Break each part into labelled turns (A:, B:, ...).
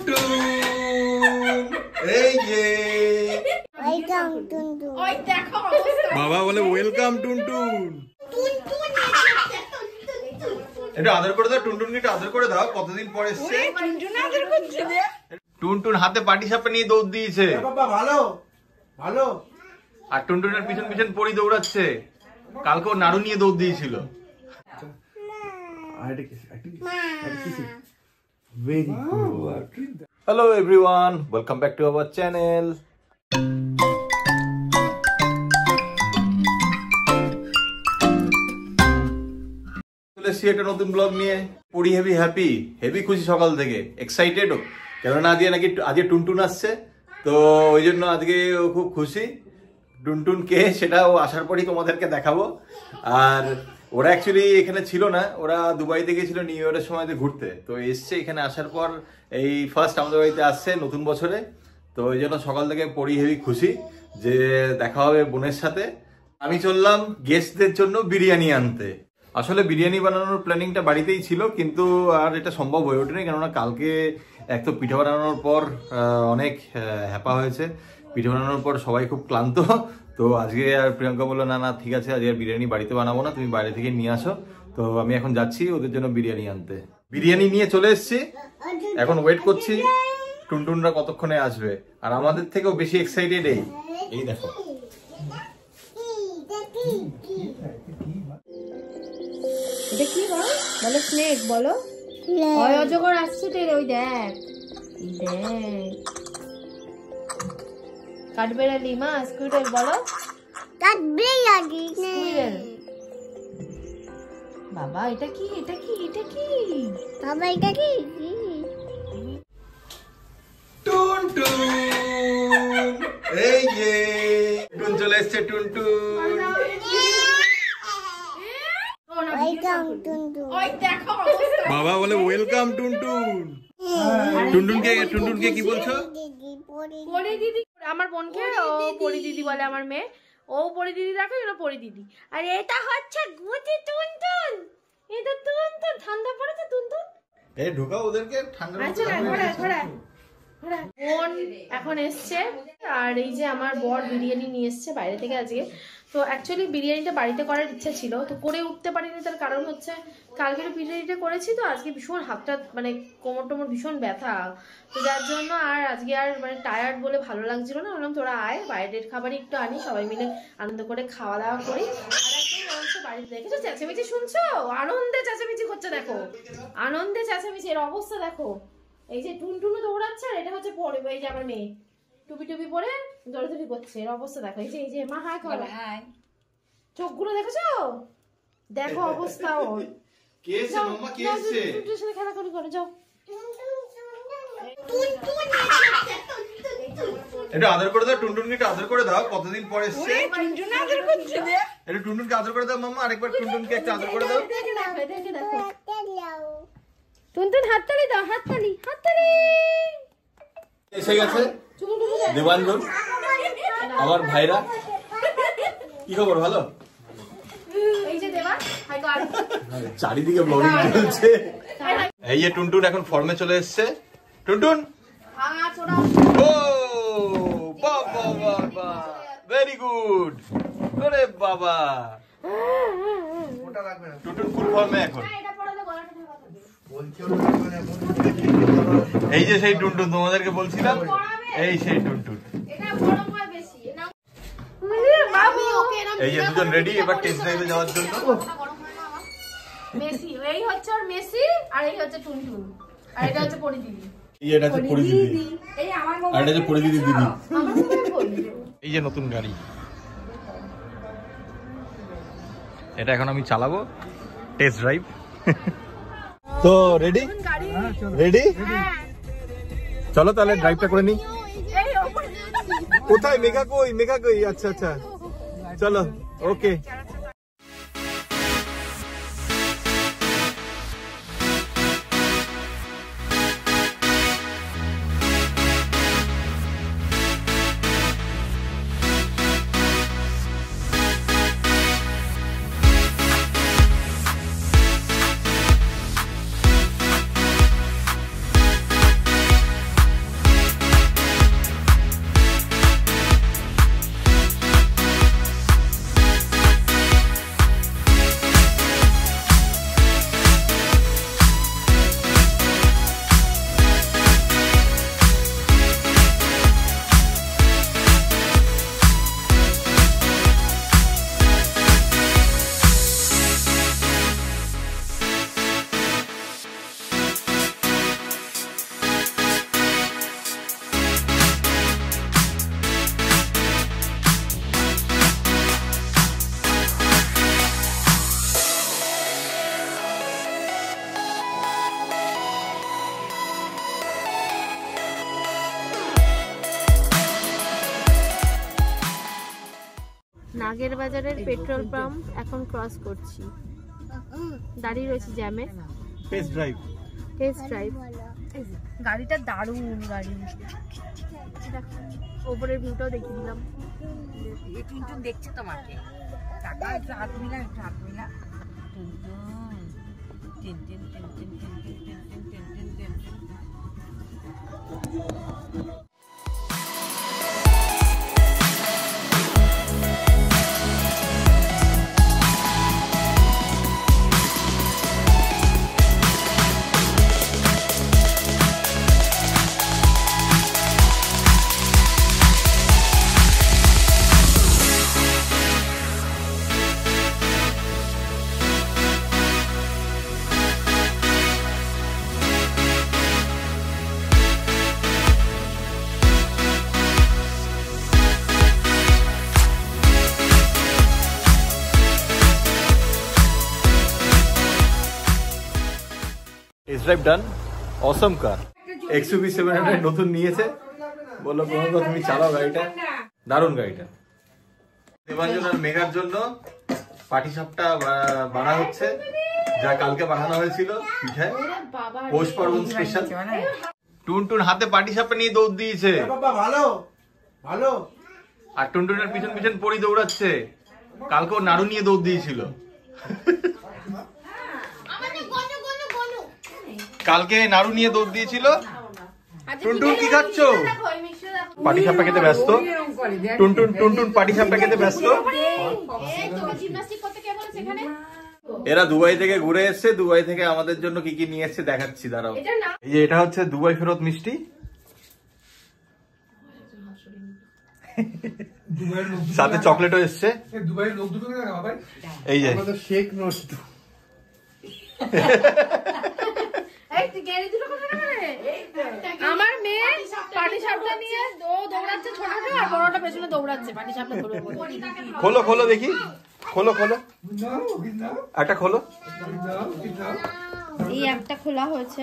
A: টুনটুন এই যে
B: ওয়েলকাম টুনটুন।
C: ওই দেখো
A: বাবা বলে ওয়েলকাম টুনটুন। এটা আদর করে দাও, টুনটুনকে একটু আদর করে দাও, কতদিন পর এসছে। টুনটুন হাতে পাটি সাপটা নিয়ে দৌড় দিয়েছে
D: বাবা। ভালো ভালো।
A: আর টুনটুনের পিছন পিছন পরি দৌড়াচ্ছে। কালকে ও নাড়ু নিয়ে দৌড় দিয়েছিল। Hello everyone, welcome back to our channel. চলে এসেছি একটা নতুন ব্লগ নিয়ে। পরি হেভি খুশি, সকাল থেকে এক্সাইটেড। কেননা আজকে টুনটুন আসছে, তো ওই জন্য আজকে ও খুব খুশি। টুনটুন কে সেটা ও আসার পরই তোমাদেরকে দেখাবো। আর ওরা অ্যাকচুয়ালি এখানে ছিল না, ওরা দুবাইতে গেছিল নিউ ইয়ারের সময়তে ঘুরতে, তো এসছে এখানে আসার পর এই ফার্স্ট আমাদের বাড়িতে আসছে নতুন বছরে। তো ওই জন্য সকাল থেকে পরি হেভি খুশি যে দেখা হবে বোনের সাথে। আমি চললাম গেস্টদের জন্য বিরিয়ানি আনতে। আসলে বিরিয়ানি বানানোর প্ল্যানিংটা বাড়িতেই ছিল, কিন্তু আর এটা সম্ভব হয়ে ওঠেনি, কেননা কালকে এক তো পিঠা বানানোর পর অনেক হ্যাপা হয়েছে। পিঠে বানানোর পর সবাই খুব ক্লান্ত। তো আজকে আর প্রিয়াঙ্কা বললো না না ঠিক আছে, আজকে আর বিরিয়ানি বাড়িতে বানাবো না, তুমি বাইরে থেকে নিয়ে আসো। তো আমি এখন যাচ্ছি ওদের জন্য বিরিয়ানি আনতে। বিরিয়ানি নিয়ে চলে এসেছি, এখন ওয়েট করছি টুনটুনরা কতক্ষণে আসবে। আর আমাদের থেকেও বেশি এক্সাইটেড এই দেখো।
C: এটা কি বলো স্নেক বলো। ওই অজগর আসছে তেরে, ওই দেখ কাঠবেড়ালি মা স্কুইরেল বলো।
B: কাঠবেড়ালি
C: বাবা এটা কি এটা কি এটা কি
B: বাবা এটা কি?
A: টুনটুন এই যে টুন চলে এসছে। টুনটুন
B: ওয়েলকাম টুনটুন।
C: ওই দেখো
A: বাবা বলে ওয়েলকাম টুনটুন। টুনটুনকে কি বলছো?
C: পরি দিদি। আমার বোনকে ও পরি দিদি বলে, আমার মেয়ে ও পরি দিদি দেখো, এটা পরি দিদি। আর এটা হচ্ছে গুটি টুনটুন। এটা টুনটুন ঠান্ডা পড়েছে টুনটুন।
A: এই ঢোকাও ওদেরকে ঠান্ডা।
C: আচ্ছা ঘোড়া বোন এখন এসছে। আর এই যে আমার বর বিরিয়ানি নিয়ে এসছে বাইরে থেকে আজকে। তো অ্যাকচুয়ালি বিরিয়ানিটা বাড়িতে করার ইচ্ছা ছিল, তো করে উঠতে পারিনি। তার কারণ হচ্ছে কালকে বিরিয়ানিটা করেছি, তো আজকে ভীষণ হাতটা মানে কোমর টোমর ভীষণ ব্যথা, তো যার জন্য আর আজকে আর মানে টায়ার্ড বলে ভালো লাগছিল না। বললাম তোরা আয়, বাইরের খাবারই একটু আনি, সবাই মিলে আনন্দ করে খাওয়া দাওয়া করি। আর একদম বাড়িতে দেখেছো চেঁচামেচি শুনছো? আনন্দে চেঁচামেচি করছে দেখো, আনন্দে চেঁচামেচি। এর অবস্থা দেখো, এই যে টুনটুনু দৌড়াচ্ছে, আর এটা হচ্ছে পরে এই যে আমার মেয়ে টুপি টুপি পরে দৌড়াদৌড়ি করছে। এর অবস্থা দেখো, এই যে মা হাই করো, চোখগুলো দেখেছো? দেখো অবস্থা ওর। টুনটুনের সাথে খেলা করে করে যাও।
A: এটা আদর করে দাও, টুনটুনকে একটু আদর করে দাও, কতদিন পর এসছে। এটা টুনটুনকে আদর করে দাও মাম্মা, আরেকবার টুনটুনকে একটা আদর করে দাও।
C: টুনটুন হাততালি দাও, হাততালি হাততালি।
A: এসে গেছে দেবাঞ্জন, আমার ভাইরা। কি খবর? ভালো?
C: এই যে দেবা হাই কর।
A: চারিদিকে ব্লগিং চলছে। এই যে টুনটুন এখন ফর্মে চলে এসেছে। টুনটুন ও বাবা বাবা ভেরি গুড। ওরে বাবা টুনটুন ফুল ফর্মে এখন। এই যে সেই টুনটুন তোমাদেরকে বলছিলাম, এই সেই টুনটুন। এই যে দুজন রেডি এবার টেস্ট ড্রাইভে যাওয়ার জন্য।
C: মেসি, এই হচ্ছে আর মেসি, আর এই হচ্ছে টুনটুন, আর এটা হচ্ছে পরি দিদি।
A: এটা হচ্ছে পরি দিদি,
C: এই আমার
A: আর এটা হচ্ছে পরি দিদি দিদি।
C: আমার বল।
A: এই যে নতুন গাড়ি, এটা এখন আমি চালাবো টেস্ট ড্রাইভ। তো রেডি রেডি চলো তাহলে ড্রাইভটা করে নি। কোথায় মেঘা কই? মেঘা কই? আচ্ছা আচ্ছা চলো ওকে।
C: নাগের বাজারের পেট্রোল পাম্প এখন ক্রস করছি, দাঁড়িয়ে রয়েছি জ্যামে।
A: টেস্ট ড্রাইভ
C: গাড়িটা দারুণ গাড়ি, ওপরের ভিউটাও দেখিয়ে দিলাম।
E: টুনটুন দেখছে তোমাকে, টাকা একটু হাত মিলা, একটু হাত মিলা।
A: টেস্ট ড্রাইভ ডান, অসম কার। XUV 700 নতুন নিয়েছে, বললো প্রণব তুমি চালাও গাড়িটা, দারুণ গাড়িটা। দেবাঞ্জন আর মেঘার জন্য পাটিসাপটা বানা হচ্ছে, যা কালকে বানানো হয়েছিল পিঠায়, পৌষ পার্বণ স্পেশাল। টুনটুন হাতে পাটিসাপটা নিয়ে দৌড় দিয়েছে,
D: বাবা ভালো ভালো।
A: আর টুনটুনের পিছন পিছন পড়ি দৌড়াচ্ছে, কালকেও নাড়ু নিয়ে দৌড় দিয়েছিল। কালকে নাড়ু নিয়ে দৌড় দিয়েছিল। টুনটুন কি খাচ্ছ? পাটিসাপটা খেতে ব্যস্ত টুনটুন পাটিসাপটা খেতে ব্যস্ত। এরা দুবাই থেকে ঘুরে এসছে, দুবাই থেকে আমাদের জন্য কি কি নিয়ে এসছে দেখাচ্ছি, দাঁড়াও। এই যে এটা হচ্ছে দুবাই ফেরত মিষ্টি, সাথে চকলেটও এসছে। এই যে
D: শেখ নষ্ট
C: আমার মেয়ে পাটিসাপটা নিয়ে দৌড়াচ্ছে, ছোটটা আর বড়টা পেছনে দৌড়াচ্ছে পাটিসাপটা ধরে।
A: খোলো খোলো দেখি, খোলো খোলো, একটা খোলো।
C: এই একটা খোলা হয়েছে,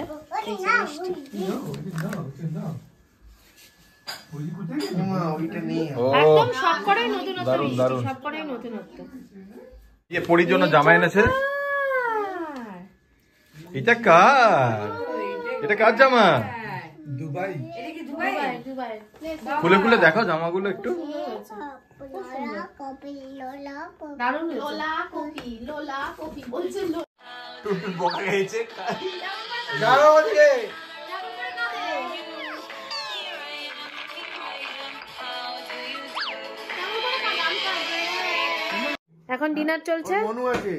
C: একদম সবকটাই নতুনত্ব, সবকটাই নতুনত্ব।
A: ये পরির জন্য জামা এনেছে। এটা কার? এটা কার জামা?
D: দুবাই।
A: খুলে খুলে দেখো জামাগুলো একটু। টুনটুন বকা খেয়েছে।
C: এখন ডিনার চলছে,
D: মনু আছে,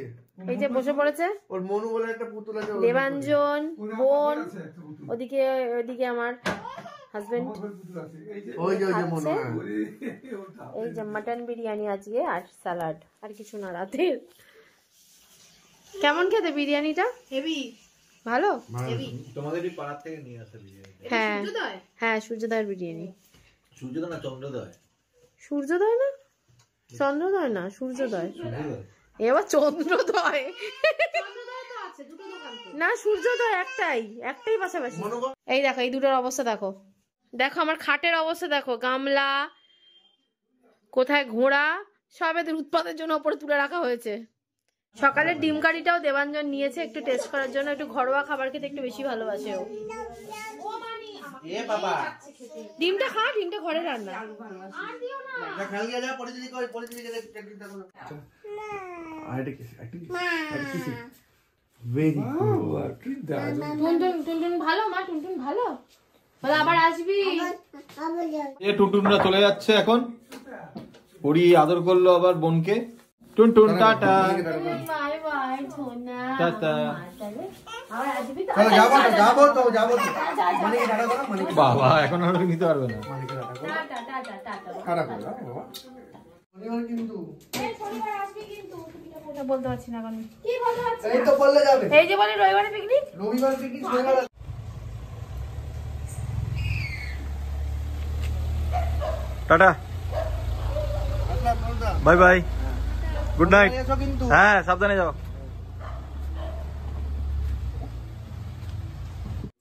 C: এই যে বসে পড়েছে
D: ওর মনু বলে একটা পুতুল আছে।
C: দেবাঞ্জন, বোন, ওদিকে ওদিকে আমার হাজবেন্ড।
D: ওই যে মনু।
C: এই যে মাটন বিরিয়ানি আজকে আর স্যালাড, আর কিছু না রাতের। কেমন খেতে বিরিয়ানিটা? হেভি ভালো।
A: তোমাদেরই পাড়ার থেকে নিয়ে আসা বিরিয়ানি।
C: হ্যাঁ হ্যাঁ, সূর্যোদয়ের বিরিয়ানি।
A: সূর্যোদয় না চন্দ্রোদয়?
C: সূর্যোদয় না চন্দ্রোদয় না, সূর্যোদয়। এবার চন্দ্রোদয় না, সূর্যোদয় একটাই পাশাপাশি। এই দেখো, এই দুটোর অবস্থা দেখো, দেখো আমার খাটের অবস্থা দেখো, গামলা কোথায়, ঘোড়া সব এদের উৎপাদের জন্য উপরে তুলে রাখা হয়েছে। সকালের ডিম কারিটাও দেবাঞ্জন নিয়েছে একটু টেস্ট করার জন্য, একটু ঘরোয়া খাবার খেতে একটু বেশি ভালোবাসে ও। ডিমটা খা, ডিমটা ঘরে রান্না। টুনটুন ভালো, মা টুনটুন ভালো, বলে আবার আসবি।
A: টুনটুনরা চলে যাচ্ছে এখন, পরি আদর করলো আবার বোনকে। টুনটুন টাটা,
C: বাই বাই সোনা,
A: টাটা।
C: আবার আসবি তো?
D: যাবো তো। মানিকে টাটা করো, মানিকে।
A: বাবা এখন আর নিতে পারবে না।
C: Tata tata tata.
D: খারাপ হলো বাবা। মানিকে কিন্তু
C: বলতে পারছি না এখন, কি বলতে পারছি?
D: এই তো বললে যাবে।
C: এই যে বলে রবিবারে পিকনিক,
D: রবিবার পিকনিক, শনিবার।
A: Tata, bye bye, good night. হ্যাঁ সাবধানে যাও।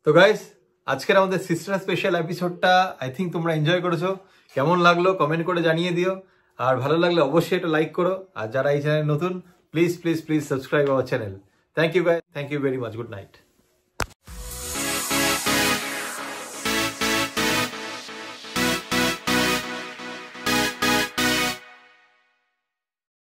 A: তো গাইস, আজকের আমাদের সিস্টার স্পেশাল এপিসোডটা আই থিঙ্ক তোমরা এনজয় করেছো। কেমন লাগলো কমেন্ট করে জানিয়ে দিও। আর ভালো লাগলে অবশ্যই এটা লাইক করো, আর যারা এই চ্যানেল নতুন please please please subscribe our channel. Thank you guys, thank you very much, good night.